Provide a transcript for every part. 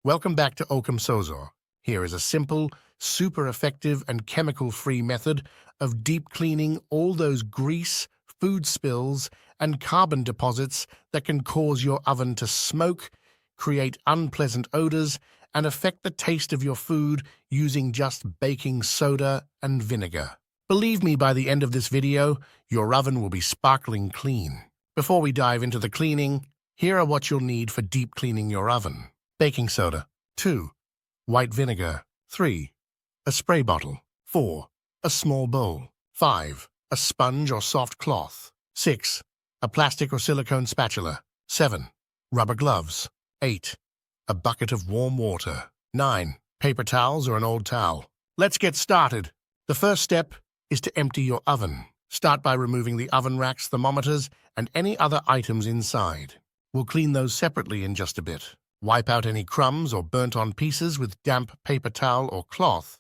Welcome back to Occam Sozor. Here is a simple, super effective and chemical-free method of deep cleaning all those grease, food spills and carbon deposits that can cause your oven to smoke, create unpleasant odors, and affect the taste of your food using just baking soda and vinegar. Believe me, by the end of this video, your oven will be sparkling clean. Before we dive into the cleaning, here are what you'll need for deep cleaning your oven. Baking soda. 2. White vinegar. 3. A spray bottle. 4. A small bowl. 5. A sponge or soft cloth. 6. A plastic or silicone spatula. 7. Rubber gloves. 8. A bucket of warm water. 9. Paper towels or an old towel. Let's get started. The first step is to empty your oven. Start by removing the oven racks, thermometers, and any other items inside. We'll clean those separately in just a bit. Wipe out any crumbs or burnt-on pieces with damp paper towel or cloth.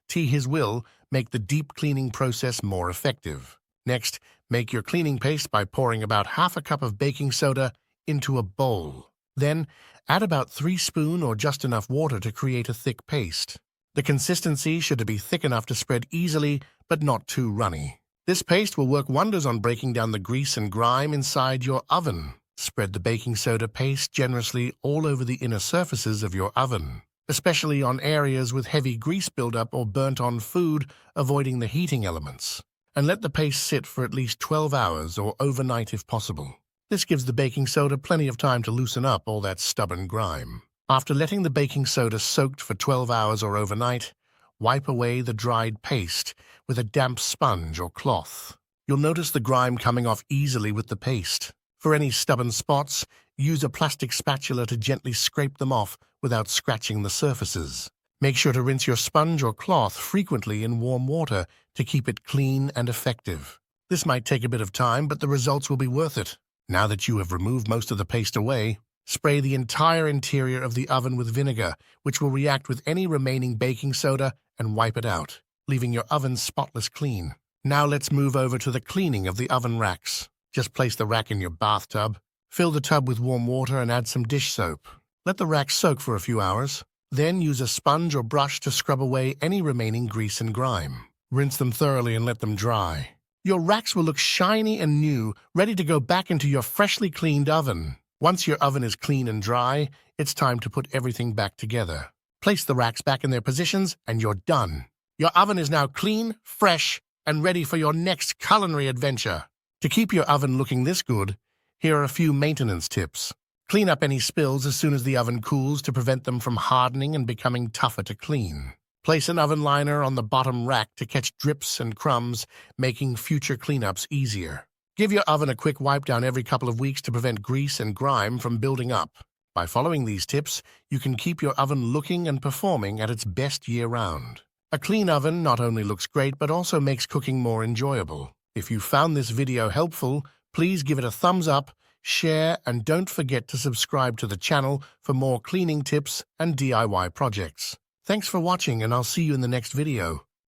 His will make the deep cleaning process more effective. Next, make your cleaning paste by pouring about half a cup of baking soda into a bowl. Then, add about 3 spoons or just enough water to create a thick paste. The consistency should be thick enough to spread easily, but not too runny. This paste will work wonders on breaking down the grease and grime inside your oven. Spread the baking soda paste generously all over the inner surfaces of your oven, especially on areas with heavy grease buildup or burnt-on food, avoiding the heating elements. And let the paste sit for at least 12 hours or overnight if possible. This gives the baking soda plenty of time to loosen up all that stubborn grime. After letting the baking soda soak for 12 hours or overnight, wipe away the dried paste with a damp sponge or cloth. You'll notice the grime coming off easily with the paste. For any stubborn spots, use a plastic spatula to gently scrape them off without scratching the surfaces. Make sure to rinse your sponge or cloth frequently in warm water to keep it clean and effective. This might take a bit of time, but the results will be worth it. Now that you have removed most of the paste away, spray the entire interior of the oven with vinegar, which will react with any remaining baking soda and wipe it out, leaving your oven spotless clean. Now let's move over to the cleaning of the oven racks. Just place the rack in your bathtub. Fill the tub with warm water and add some dish soap. Let the rack soak for a few hours. Then use a sponge or brush to scrub away any remaining grease and grime. Rinse them thoroughly and let them dry. Your racks will look shiny and new, ready to go back into your freshly cleaned oven. Once your oven is clean and dry, it's time to put everything back together. Place the racks back in their positions and you're done. Your oven is now clean, fresh, and ready for your next culinary adventure. To keep your oven looking this good, here are a few maintenance tips. Clean up any spills as soon as the oven cools to prevent them from hardening and becoming tougher to clean. Place an oven liner on the bottom rack to catch drips and crumbs, making future cleanups easier. Give your oven a quick wipe down every couple of weeks to prevent grease and grime from building up. By following these tips, you can keep your oven looking and performing at its best year-round. A clean oven not only looks great but also makes cooking more enjoyable. If you found this video helpful, please give it a thumbs up, share, and don't forget to subscribe to the channel for more cleaning tips and DIY projects. Thanks for watching, and I'll see you in the next video.